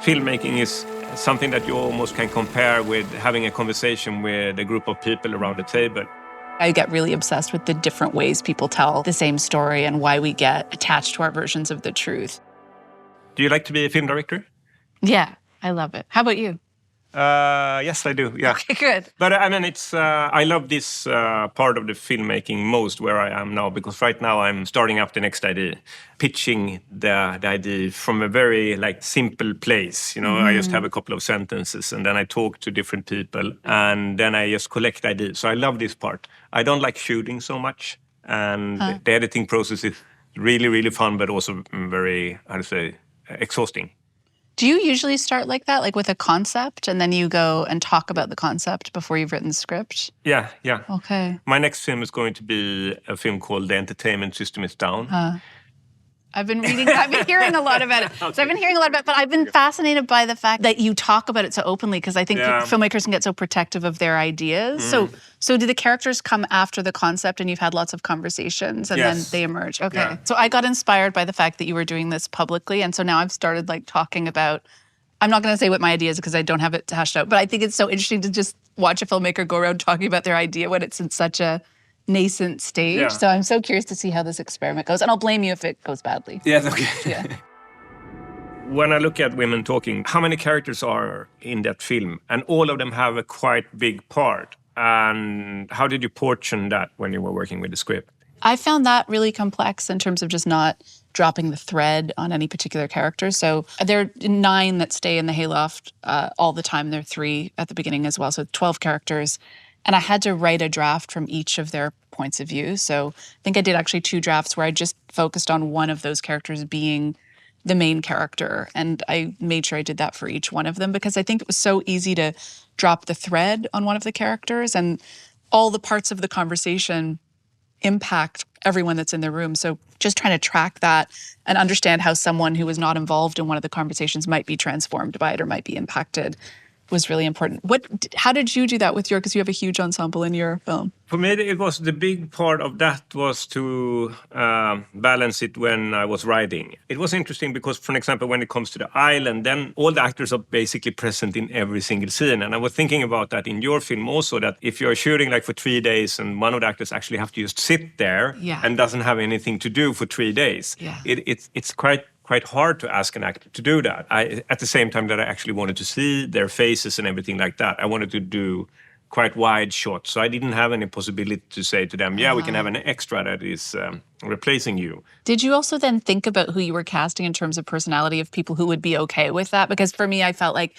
filmmaking is something that you almost can compare with having a conversation with a group of people around the table. I get really obsessed with the different ways people tell the same story and why we get attached to our versions of the truth. Do you like to be a film director? Yeah, I love it. How about you? Yes, I do. Yeah. Okay, good. But I mean, it's I love this part of the filmmaking most where I am now, because right now I'm starting up the next idea, pitching the idea from a very simple place. You know, I just have a couple of sentences and then I talk to different people and then I just collect ideas. So I love this part. I don't like shooting so much, and the editing process is really, really fun, but also very, exhausting. Do you usually start like that, like with a concept, and then you go and talk about the concept before you've written the script? Yeah. Okay. My next film is going to be a film called The Entertainment System is Down. I've been hearing a lot about it. Okay. So I've been hearing a lot about it, but I've been fascinated by the fact that you talk about it so openly, because I think filmmakers can get so protective of their ideas. So do the characters come after the concept and you've had lots of conversations and then they emerge? Okay. Yeah. So I got inspired by the fact that you were doing this publicly. And so now I've started talking about, I'm not going to say what my idea is because I don't have it hashed out, but I think it's so interesting to just watch a filmmaker go around talking about their idea when it's in such a nascent stage. Yeah. So I'm so curious to see how this experiment goes. And I'll blame you if it goes badly. Yes, okay. Yeah. When I look at women talking, how many characters are in that film? And all of them have a quite big part. And how did you portion that when you were working with the script? I found that really complex in terms of just not dropping the thread on any particular character. So there are 9 that stay in the hayloft all the time. There are 3 at the beginning as well. So 12 characters. And I had to write a draft from each of their points of view. So I think I did actually 2 drafts where I just focused on one of those characters being the main character. And I made sure I did that for each one of them because I think it was so easy to drop the thread on one of the characters, and all the parts of the conversation impact everyone that's in the room. So just trying to track that and understand how someone who was not involved in one of the conversations might be transformed by it or might be impacted was really important. How did you do that with because you have a huge ensemble in your film? For me, it was the big part of that was to balance it when I was writing. It was interesting because, for example, when it comes to the island, then all the actors are basically present in every single scene. And I was thinking about that in your film also, that if you're shooting for 3 days and one of the actors actually have to just sit there and doesn't have anything to do for 3 days, it's quite hard to ask an actor to do that. At the same time that I actually wanted to see their faces and everything like that, I wanted to do quite wide shots. So I didn't have any possibility to say to them, we can have an extra that is replacing you. Did you also then think about who you were casting in terms of personality of people who would be okay with that? Because for me, I felt like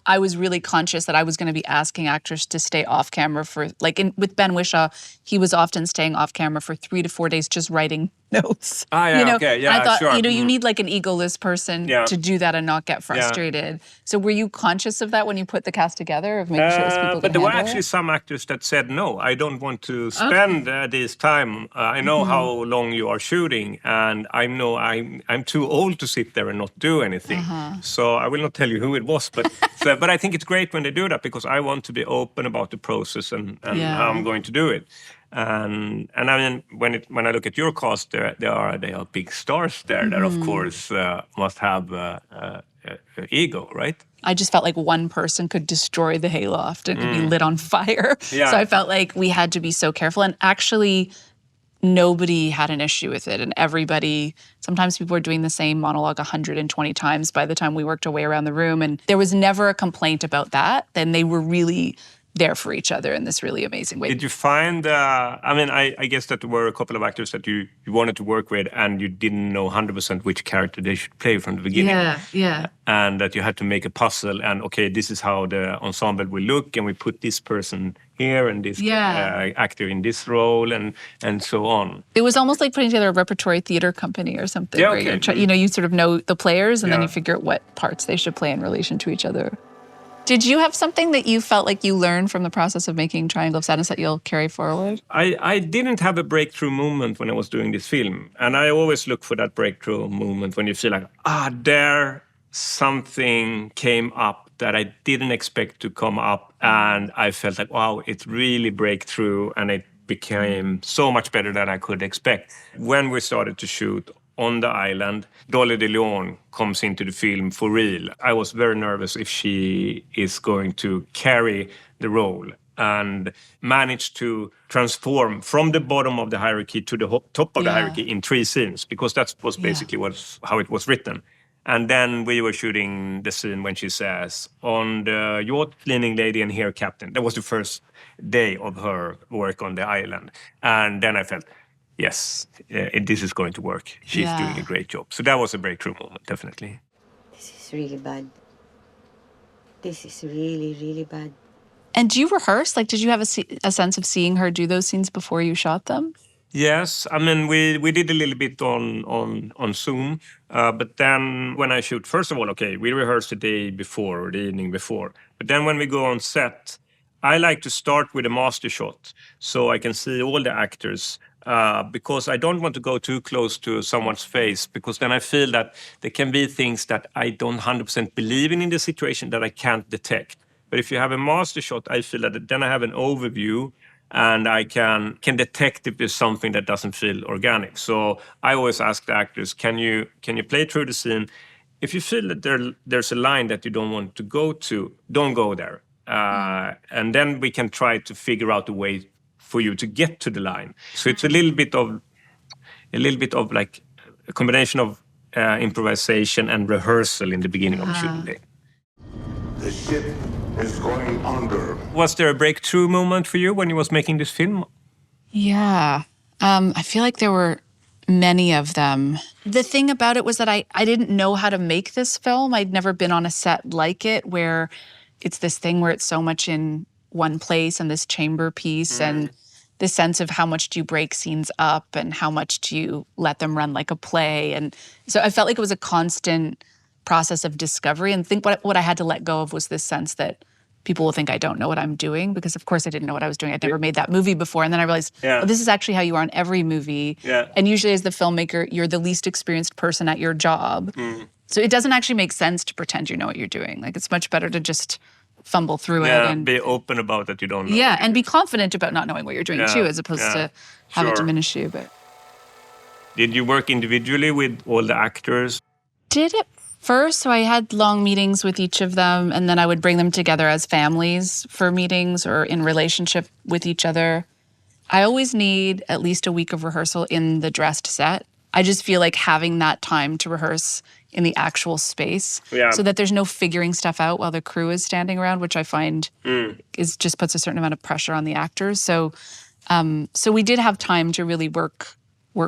I was really conscious that I was going to be asking actors to stay off camera for, with Ben Whishaw, he was often staying off camera for 3 to 4 days just writing notes. Okay, yeah, I thought, sure. You need an egoless person to do that and not get frustrated. Yeah. So were you conscious of that when you put the cast together, of making sure those people But there were actually some actors that said, no, I don't want to spend this time. I know how long you are shooting, and I know I'm too old to sit there and not do anything. So I will not tell you who it was, but but I think it's great when they do that because I want to be open about the process and how I'm going to do it. And I mean, when I look at your cast, they are big stars there that, of course, must have ego, right? I just felt like one person could destroy the hayloft. It could be lit on fire. Yeah. So I felt like we had to be so careful. And actually, nobody had an issue with it. And everybody, sometimes people were doing the same monologue 120 times by the time we worked our way around the room. And there was never a complaint about that. Then they were really there for each other in this really amazing way. Did you find, I guess that there were a couple of actors that you wanted to work with and you didn't know 100% which character they should play from the beginning. Yeah. And that you had to make a puzzle and, okay, this is how the ensemble will look and we put this person here and this actor in this role and so on. It was almost like putting together a repertory theater company or something. Yeah, where you sort of know the players and then you figure out what parts they should play in relation to each other. Did you have something that you felt like you learned from the process of making Triangle of Sadness that you'll carry forward? I didn't have a breakthrough moment when I was doing this film. And I always look for that breakthrough moment when you feel like, there something came up that I didn't expect to come up. And I felt like, wow, it really breakthrough and it became so much better than I could expect. When we started to shoot, on the island. Dolly de Leon comes into the film for real. I was very nervous if she is going to carry the role and manage to transform from the bottom of the hierarchy to the top of the hierarchy in 3 scenes, because that was basically how it was written. And then we were shooting the scene when she says, on the yacht, cleaning lady and here, captain. That was the first day of her work on the island. And then I felt, yes, this is going to work. She's doing a great job. So that was a breakthrough moment, definitely. This is really bad. This is really, really bad. And do you rehearse? Like, did you have a sense of seeing her do those scenes before you shot them? Yes, I mean, we did a little bit on Zoom, but then when I shoot, first of all, okay, we rehearse the day before or the evening before. But then when we go on set, I like to start with a master shot so I can see all the actors, because I don't want to go too close to someone's face, because then I feel that there can be things that I don't 100% believe in the situation that I can't detect. But if you have a master shot, I feel that then I have an overview and I can detect if there's something that doesn't feel organic. So I always ask the actors, can you play through the scene? If you feel that there's a line that you don't want to go to, don't go there. And then we can try to figure out a way for you to get to the line. So it's a little bit of like a combination of improvisation and rehearsal in the beginning of the shooting day. The ship is going under. Was there a breakthrough moment for you when you was making this film? Yeah. I feel like there were many of them. The thing about it was that I didn't know how to make this film. I'd never been on a set like it, where it's this thing where it's so much in one place and this chamber piece and this sense of how much do you break scenes up and how much do you let them run like a play. And so I felt like it was a constant process of discovery, and think what I had to let go of was this sense that people will think I don't know what I'm doing, because of course I didn't know what I was doing. I'd never made that movie before. And then I realized, well, this is actually how you are in every movie. And usually as the filmmaker, you're the least experienced person at your job. So it doesn't actually make sense to pretend you know what you're doing. Like, it's much better to just fumble through it and be open about that you don't know. Yeah, and be confident about not knowing what you're doing too, as opposed to have it diminish you. But did you work individually with all the actors? Did it first. So I had long meetings with each of them, and then I would bring them together as families for meetings or in relationship with each other. I always need at least a week of rehearsal in the dressed set. I just feel like having that time to rehearse in the actual space so that there's no figuring stuff out while the crew is standing around, which I find is just puts a certain amount of pressure on the actors. So we did have time to really work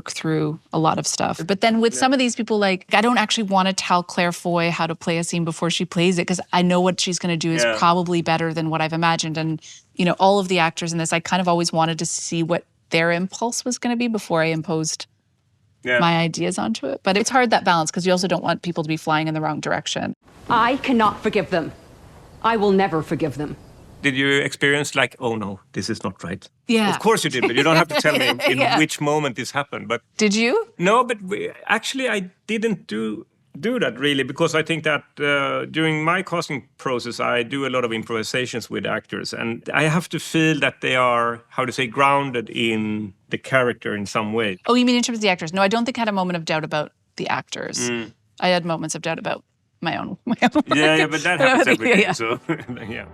through a lot of stuff. But then with some of these people, like, I don't actually want to tell Claire Foy how to play a scene before she plays it, because I know what she's going to do is probably better than what I've imagined. And, you know, all of the actors in this, I kind of always wanted to see what their impulse was going to be before I imposed my ideas onto it. But it's hard, that balance, because you also don't want people to be flying in the wrong direction. I cannot forgive them. I will never forgive them. Did you experience like, oh no, this is not right? Yeah. Of course you did, but you don't have to tell me in which moment this happened. But did you? No, but actually I didn't do that really, because I think that during my casting process, I do a lot of improvisations with actors, and I have to feel that they are, how to say, grounded in the character in some way. Oh, you mean in terms of the actors? No, I don't think I had a moment of doubt about the actors. I had moments of doubt about my own Yeah, but that happens every day. So, yeah.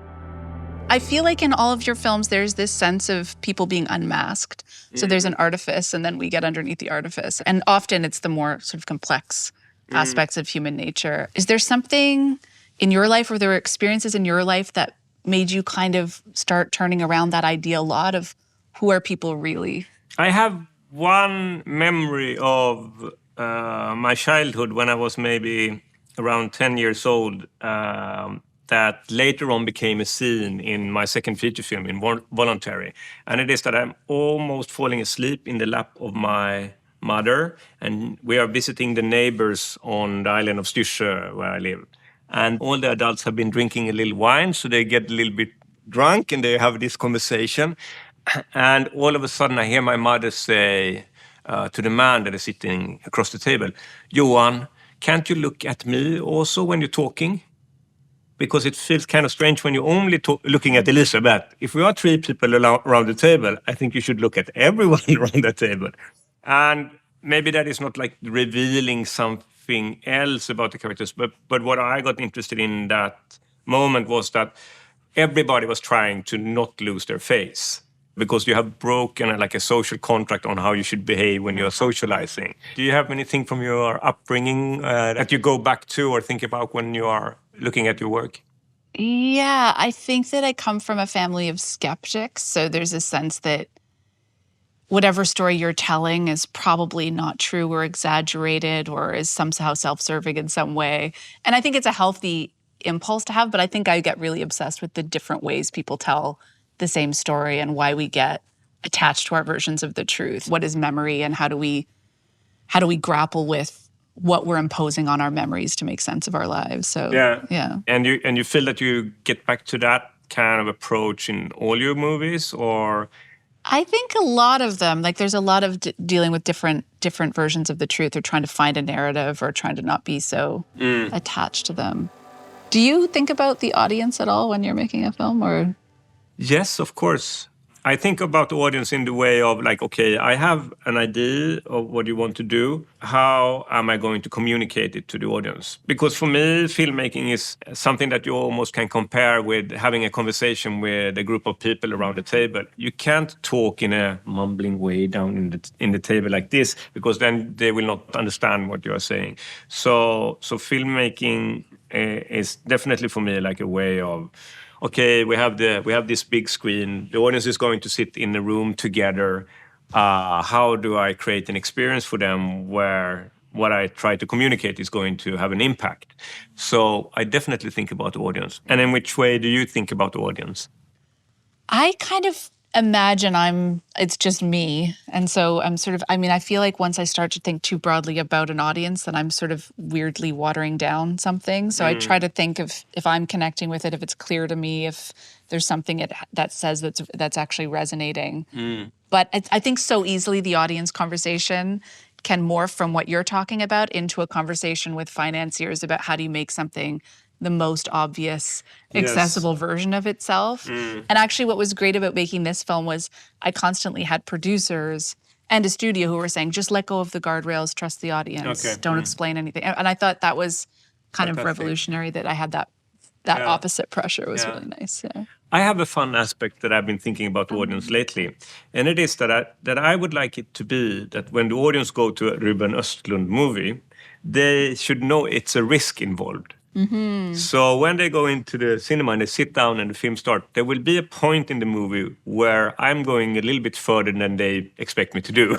I feel like in all of your films, there's this sense of people being unmasked. So there's an artifice, and then we get underneath the artifice. And often it's the more sort of complex aspects of human nature. Is there something in your life, or there were experiences in your life that made you kind of start turning around that idea a lot of who are people really? I have one memory of my childhood when I was maybe around 10 years old, that later on became a scene in my second feature film, in Voluntary. And it is that I'm almost falling asleep in the lap of my mother, and we are visiting the neighbors on the island of Styrsö, where I live. And all the adults have been drinking a little wine, so they get a little bit drunk and they have this conversation. And all of a sudden I hear my mother say to the man that is sitting across the table, "Johan, can't you look at me also when you're talking? Because it feels kind of strange when you're only looking at Elizabeth. If we are 3 people around the table, I think you should look at everyone around the table." And maybe that is not like revealing something else about the characters, but what I got interested in that moment was that everybody was trying to not lose their face because you have broken like a social contract on how you should behave when you're socializing. Do you have anything from your upbringing that you go back to or think about when you are looking at your work? Yeah, I think that I come from a family of skeptics. So there's a sense that whatever story you're telling is probably not true or exaggerated or is somehow self-serving in some way. And I think it's a healthy impulse to have, but I think I get really obsessed with the different ways people tell the same story and why we get attached to our versions of the truth. What is memory and how do we grapple with what we're imposing on our memories to make sense of our lives? So yeah. And you feel that you get back to that kind of approach in all your movies, or? I think a lot of them, like there's a lot of dealing with different versions of the truth or trying to find a narrative or trying to not be so attached to them. Do you think about the audience at all when you're making a film, or? Yes, of course. I think about the audience in the way of like, okay, I have an idea of what you want to do. How am I going to communicate it to the audience? Because for me, filmmaking is something that you almost can compare with having a conversation with a group of people around the table. You can't talk in a mumbling way down in the table like this, because then they will not understand what you are saying. So filmmaking is definitely for me like a way of, okay, we have this big screen. The audience is going to sit in a room together. How do I create an experience for them where what I try to communicate is going to have an impact? So I definitely think about the audience. And in which way do you think about the audience? I kind of imagine it's just me. And so I feel like once I start to think too broadly about an audience, then I'm sort of weirdly watering down something. So I try to think of if I'm connecting with it, if it's clear to me, if there's something that says that's actually resonating. But I think so easily the audience conversation can morph from what you're talking about into a conversation with financiers about how do you make something the most obvious, accessible version of itself. And actually what was great about making this film was I constantly had producers and a studio who were saying, just let go of the guardrails, trust the audience, don't explain anything. And I thought that was kind of revolutionary, that I had that opposite pressure. It was really nice. Yeah. I have a fun aspect that I've been thinking about the audience lately. And it is that I would like it to be that when the audience go to a Ruben Östlund movie, they should know it's a risk involved. So when they go into the cinema and they sit down and the film starts, there will be a point in the movie where I'm going a little bit further than they expect me to do.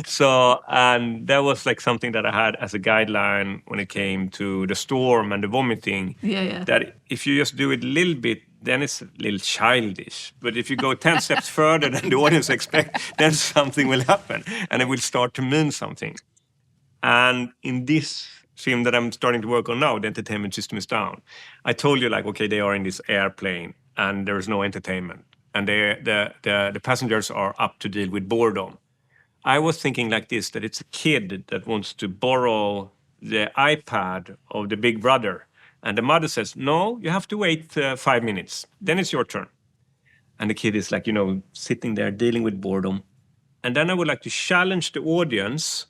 So, and that was like something that I had as a guideline when it came to the storm and the vomiting. Yeah. That if you just do it a little bit, then it's a little childish. But if you go 10 steps further than the audience expects, then something will happen and it will start to mean something. And in this film that I'm starting to work on now, the entertainment system is down. I told you, like, okay, they are in this airplane and there's no entertainment. And the passengers are up to deal with boredom. I was thinking like this, that it's a kid that wants to borrow the iPad of the big brother. And the mother says, no, you have to wait 5 minutes. Then it's your turn. And the kid is like, sitting there dealing with boredom. And then I would like to challenge the audience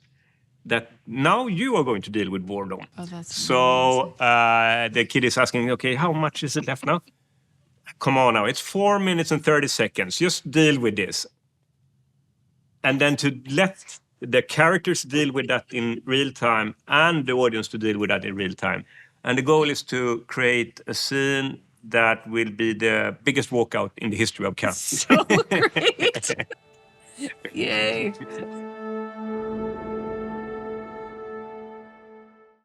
that now you are going to deal with boredom. Oh, that's so the kid is asking, okay, how much is it left now? Come on now, it's 4 minutes and 30 seconds. Just deal with this. And then to let the characters deal with that in real time and the audience to deal with that in real time. And the goal is to create a scene that will be the biggest walkout in the history of cats. So great. Yay.